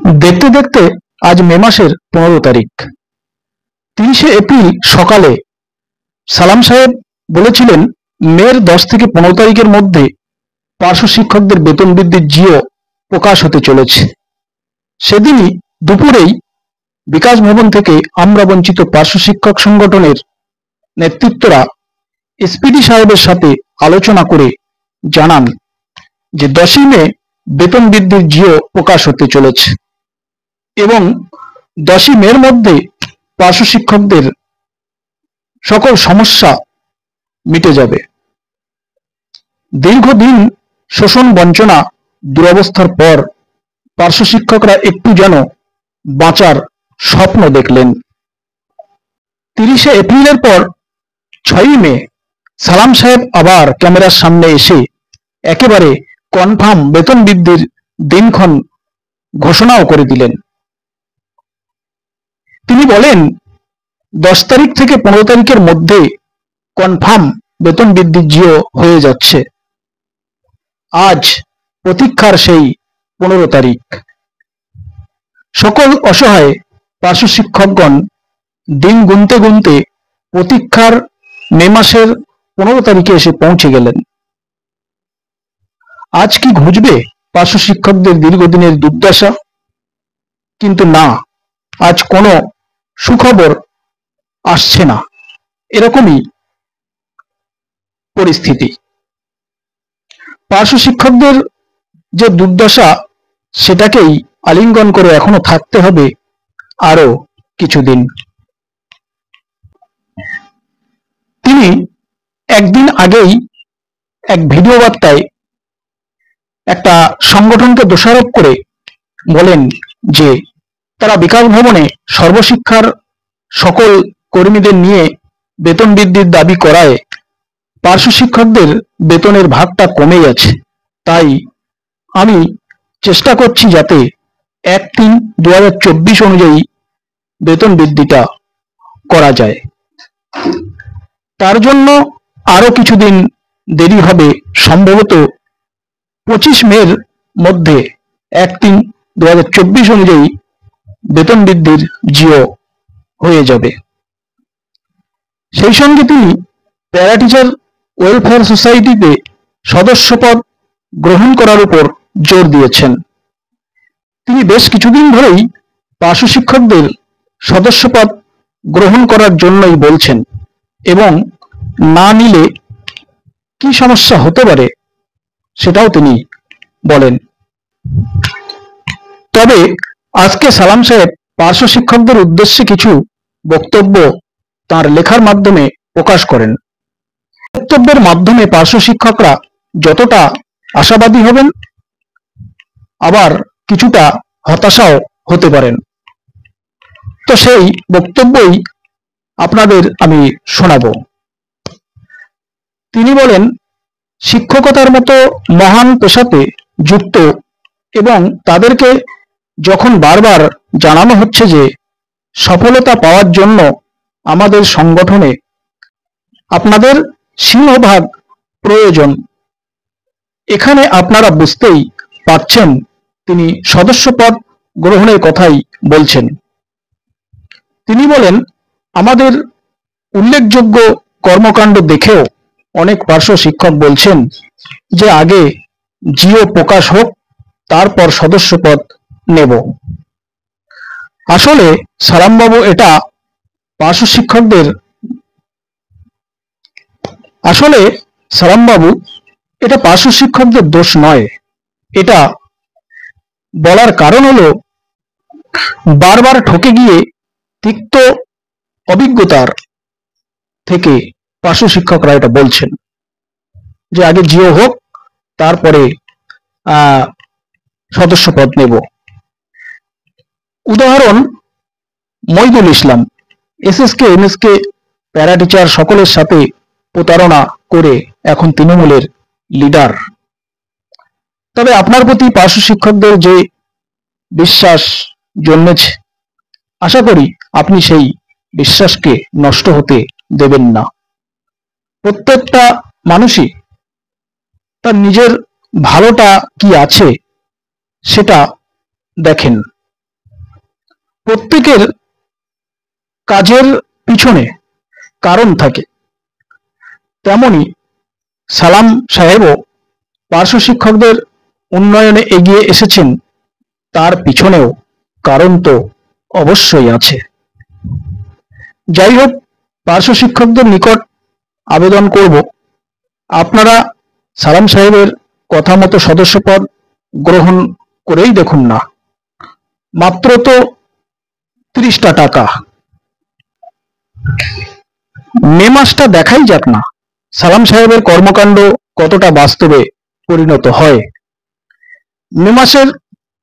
দেখতে দেখতে আজ মে মাসের 15 তারিখ। 30 এপ্রিল সকালে সালাম সাহেব বলেছিলেন মের 10 থেকে 15 তারিখের মধ্যে পার্শ্ব শিক্ষকদের বেতন বৃদ্ধির জিও প্রকাশ হতে চলেছে। সেদিনই দুপুরেই বিকাশ ভবন থেকে আমরা বঞ্চিত পার্শ্ব শিক্ষক সংগঠনের নেতৃত্বরা এসপিডি সাহেবের সাথে আলোচনা করে জানান যে 10ই মে বেতন বৃদ্ধির জিও প্রকাশ হতে চলেছে এবং 10ই মের মধ্যে পার্শ্ব শিক্ষকদের সকল সমস্যা মিটে যাবে। দীর্ঘদিন শোষণ বঞ্চনা দুরবস্থার পর পার্শ্ব শিক্ষকরা একটু যেন বাঁচার স্বপ্ন দেখলেন। 30 এপ্রিলের পর 6ই মে সালাম সাহেব আবার ক্যামেরার সামনে এসে একেবারে কনফার্ম বেতন বৃদ্ধির দিনক্ষণ ঘোষণাও করে দিলেন। তিনি বলেন 10 তারিখ থেকে 15 তারিখের মধ্যে কনফার্ম বেতন বৃদ্ধির জিও হয়ে যাচ্ছে। আজ প্রতীক্ষার সেই 15 তারিখ। সকল অসহায় পার্শ্ব শিক্ষকগণ দিন গুনতে গুনতে প্রতীক্ষার মে মাসের 15 তারিখে এসে পৌঁছে গেলেন। আজ কি ঘুচবে পার্শ্ব শিক্ষকদের দীর্ঘদিনের দুর্দশা? কিন্তু না, আজ কোনো সুখবর আসছে না, এরকমই পরিস্থিতি। পার্শ্ব শিক্ষকদের যে দুর্দশা সেটাকেই আলিঙ্গন করে এখনো থাকতে হবে আরো কিছুদিন। তিনি একদিন আগেই এক ভিডিও বার্তায় একটা সংগঠনকে দোষারোপ করে বলেন যে তারা বিকাশ ভবনে সর্বশিক্ষার সকল কর্মীদের নিয়ে বেতন বৃদ্ধির দাবি করায় পার্শ্ব শিক্ষকদের বেতনের ভাগটা কমে গেছে, তাই আমি চেষ্টা করছি যাতে 1-3-2024 অনুযায়ী বেতন বৃদ্ধিটা করা যায়। তার জন্য আরো কিছুদিন দেরি হবে, সম্ভবত 25 মের মধ্যে 1-3-2024 অনুযায়ী বেতন বৃদ্ধির জিও হয়ে যাবে। সেই সঙ্গে তিনি প্যারা টিচার ওয়েলফেয়ার সোসাইটিতে সদস্যপদ গ্রহণ করার উপর জোর দিয়েছেন। তিনি বেশ কিছুদিন ধরেই পার্শ্ব শিক্ষকদের সদস্যপদ গ্রহণ করার জন্যই বলছেন এবং না নিলে কি সমস্যা হতে পারে সেটাও তিনি বলেন। তবে আজকে সালাম সাহেব পার্শ্ব শিক্ষকদের উদ্দেশ্যে কিছু বক্তব্য তার লেখার মাধ্যমে প্রকাশ করেন। বক্তব্যের মাধ্যমে পার্শ্ব শিক্ষকরা যতটা আশাবাদী হবেন, আবার কিছুটা হতাশাও হতে পারেন। তো সেই বক্তব্যই আপনাদের আমি শোনাবো। তিনি বলেন, শিক্ষকতার মতো মহান পেশাতে যুক্ত এবং তাদেরকে যখন বারবার জানানো হচ্ছে যে সফলতা পাওয়ার জন্য আমাদের সংগঠনে আপনাদের সিংহভাগ প্রয়োজন, এখানে আপনারা বুঝতেই পারছেন তিনি সদস্যপদ গ্রহণের কথাই বলছেন। তিনি বলেন, আমাদের উল্লেখযোগ্য কর্মকাণ্ড দেখেও অনেক পার্শ্ব শিক্ষক বলছেন যে আগে জিও প্রকাশ হোক, তারপর সদস্যপদ নেব। আসলে সালামবাবু এটা পার্শ্ব শিক্ষকদের দোষ নয়। এটা বলার কারণ হলো বারবার ঠকে গিয়ে তিক্ত অভিজ্ঞতার থেকে পার্শ্ব শিক্ষকরা এটা বলছেন যে আগে জিও হোক, তারপরে সদস্যপদ নেব। উদাহরণ, মইদুল ইসলাম এসএসকে এমএসকে প্যারা টিচার সকলের সাথে প্রতারণা করে এখন তৃণমূলের লিডার। তবে আপনার প্রতি পার্শ্ব শিক্ষকদের যে বিশ্বাস জন্মেছে, আশা করি আপনি সেই বিশ্বাসকে নষ্ট হতে দেবেন না। প্রত্যেকটা মানুষই তার নিজের ভালোটা কি আছে সেটা দেখেন, প্রত্যেকের কাজের পিছনে কারণ থাকে, তেমনি সালাম সাহেবও পার্শ্ব শিক্ষকদের উন্নয়নে এগিয়ে এসেছেন, তার পিছনেও কারণ তো অবশ্যই আছে। যাই হোক, পার্শ্ব শিক্ষকদের নিকট আবেদন করব, আপনারা সালাম সাহেবের কথা মতো সদস্যপদ গ্রহণ করেই দেখুন না। মাত্র তো 30টা টাকা। মে মাসটা দেখাই যাক না সালাম সাহেবের কর্মকাণ্ড কতটা বাস্তবে পরিণত হয়।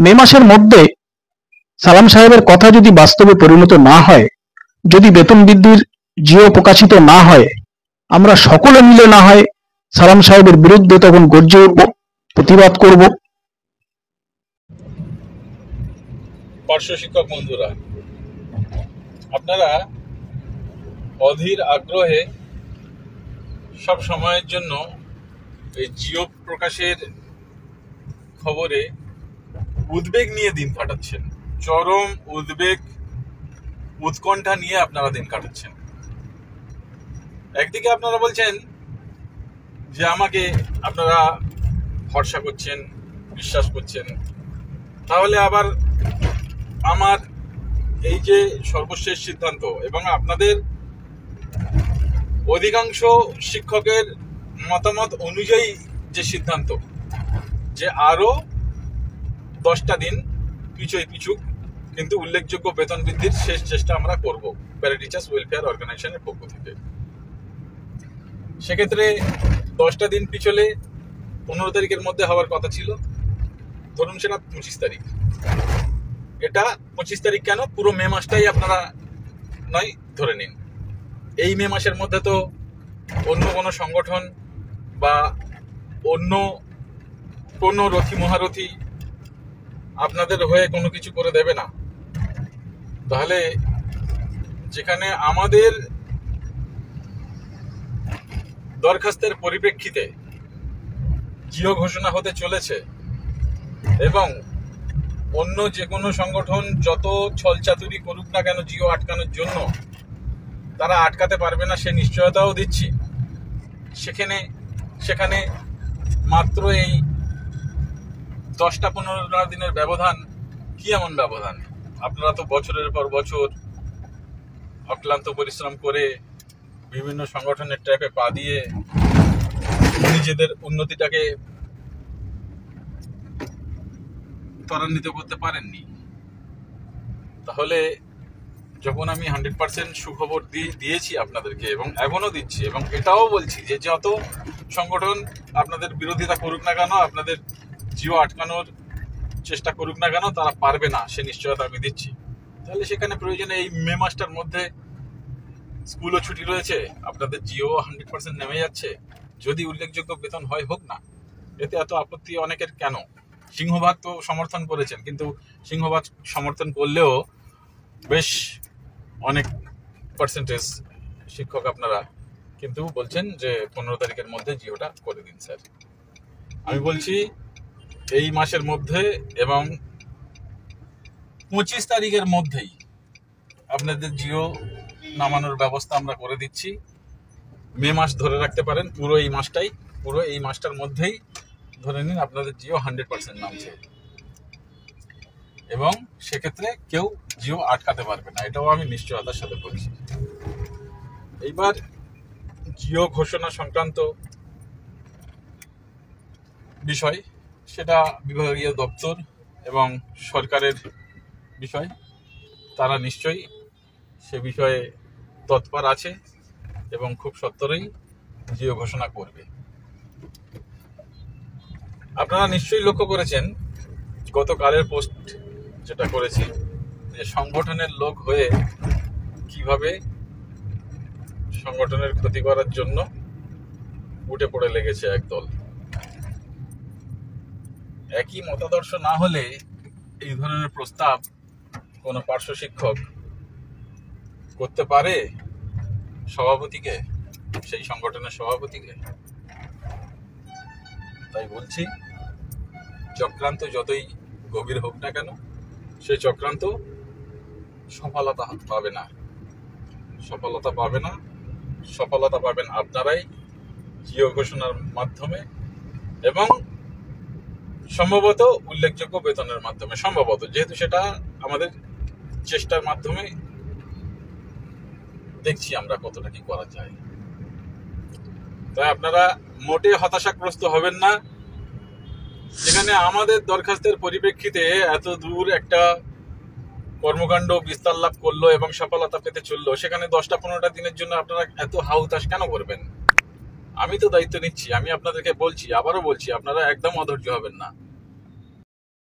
মে মাসের মধ্যে সালাম সাহেবের কথা যদি বাস্তবে পরিণত না হয়, যদি বেতন বৃদ্ধির জিও প্রকাশিত না হয়, আমরা সকলে মিলে না হয় সালাম সাহেবের বিরুদ্ধে তখন গর্জে উঠব, প্রতিবাদ করব। পার্শ্ব শিক্ষক বন্ধুরা, আপনারা অধীর আগ্রহে সব সময়ের জন্য এই জিও প্রকাশের খবরে উদ্বেগ নিয়ে দিন কাটাচ্ছেন। চরম উদ্বেগ, উৎকণ্ঠা নিয়ে আপনারা দিন কাটাচ্ছেন। একদিকে আপনারা বলছেন যে আমাকে আপনারা ভরসা করছেন, বিশ্বাস করছেন, তাহলে আবার আমার এই যে সর্বশেষ সিদ্ধান্ত এবং আপনাদের অধিকাংশ শিক্ষকের মতামত অনুযায়ী যে সিদ্ধান্ত, যে আরো 10টা দিন পিছুক কিন্তু উল্লেখযোগ্য বেতন বৃদ্ধির শেষ চেষ্টা আমরা করব প্যারা টিচার্স ওয়েলফেয়ার অর্গানাইজেশনের পক্ষ থেকে। সেক্ষেত্রে 10টা দিন পিছলে 15 তারিখের মধ্যে হওয়ার কথা ছিল, ধরুন সেটা 25 তারিখ। এটা 25 তারিখ কেন, পুরো মে মাসটাই আপনারা নয় ধরে নিন। এই মে মাসের মধ্যে তো অন্য কোনো সংগঠন বা অন্য কোনো রথী মহারথী আপনাদের হয়ে কোনো কিছু করে দেবে না। তাহলে যেখানে আমাদের দরখাস্তের পরিপ্রেক্ষিতে জিও ঘোষণা হতে চলেছে এবং অন্য যে কোনো সংগঠন যত ছলচাতুরি করুক না কেন জিও আটকানোর জন্য, তারা আটকাতে পারবে না সে নিশ্চয়তাও দিচ্ছি। সেখানে মাত্র এই 10-15 দিনের ব্যবধান কি এমন ব্যবধান? আপনারা তো বছরের পর বছর অক্লান্ত পরিশ্রম করে বিভিন্ন সংগঠনের ট্র্যাপে পা দিয়ে নিজেদের উন্নতিটাকে ত্বরান্বিত করতে পারেননি। তাহলে যখন আমি 100% সুখবর দিয়েছি আপনাদেরকে এবং এখনো দিচ্ছি এবং এটাও বলছি যে যত সংগঠন আপনাদের বিরোধিতা করুক না কেন, আপনাদের জিও আটকানোর চেষ্টা করুক না কেন, তারা পারবে না সে নিশ্চয়তা আমি দিচ্ছি। তাহলে সেখানে প্রয়োজনে এই মে মাসটার মধ্যে স্কুলও ছুটি রয়েছে, আপনাদের জিও 100% নেমে যাচ্ছে, যদি উল্লেখযোগ্য বেতন হয় হোক না, এতে এত আপত্তি অনেকের কেন? সিংহভাগ তো সমর্থন করেছেন, কিন্তু সিংহভাগ সমর্থন করলেও বেশ অনেক পার্সেন্টেজ শিক্ষক আপনারা কিন্তু বলছেন যে 15 তারিখের মধ্যে জিওটা করে দিন স্যার। আমি বলছি এই মাসের মধ্যে এবং 25 তারিখের মধ্যেই আপনাদের জিও নামানোর ব্যবস্থা আমরা করে দিচ্ছি। মে মাস ধরে রাখতে পারেন, পুরো এই মাসটার মধ্যেই ধরে নিন আপনাদের জিও 100% নামছে এবং সেক্ষেত্রে কেউ জিও আটকাতে পারবে না, এটাও আমি নিশ্চয়তার সাথে বলছি। এইবার জিও ঘোষণা সংক্রান্ত বিষয়, সেটা বিভাগীয় দপ্তর এবং সরকারের বিষয়, তারা নিশ্চয়ই সে বিষয়ে তৎপর আছে এবং খুব সত্বরই জিও ঘোষণা করবে। আপনারা নিশ্চয়ই লক্ষ্য করেছেন গতকালের পোস্ট যেটা করেছি, যে সংগঠনের লোক হয়ে কিভাবে সংগঠনের ক্ষতি করার জন্য উঠে পড়ে লেগেছে একদল। একই মতাদর্শ না হলে এই ধরনের প্রস্তাব কোনো পার্শ্ব শিক্ষক করতে পারে সভাপতিকে, সেই সংগঠনের সভাপতিকে? তাই বলছি, চক্রান্ত যতই গভীর হোক না কেন, সেই চক্রান্ত সফলতা পাবে না, সফলতা পাবে না। সফলতা পাবেন আপনারাই জিও ঘোষণার মাধ্যমে এবং সম্ভবত উল্লেখযোগ্য বেতনের মাধ্যমে, সম্ভবত, যেহেতু সেটা আমাদের চেষ্টার মাধ্যমে দেখছি আমরা কতটা কি করা যায়। তাই আপনারা মোটে হতাশাগ্রস্ত হবেন না। যেখানে আমাদের দরখাস্তের পরিপ্রেক্ষিতে এত দূর একটা কর্মকাণ্ড বিস্তার লাভ করলো এবং সফলতা পেতে চললো, সেখানে 10-15টা দিনের জন্য আপনারা এত হাউতাশ কেন করবেন? আমি তো দায়িত্ব নিচ্ছি, আমি আপনাদেরকে বলছি, আবারও বলছি, আপনারা একদম অধৈর্য হবেন না।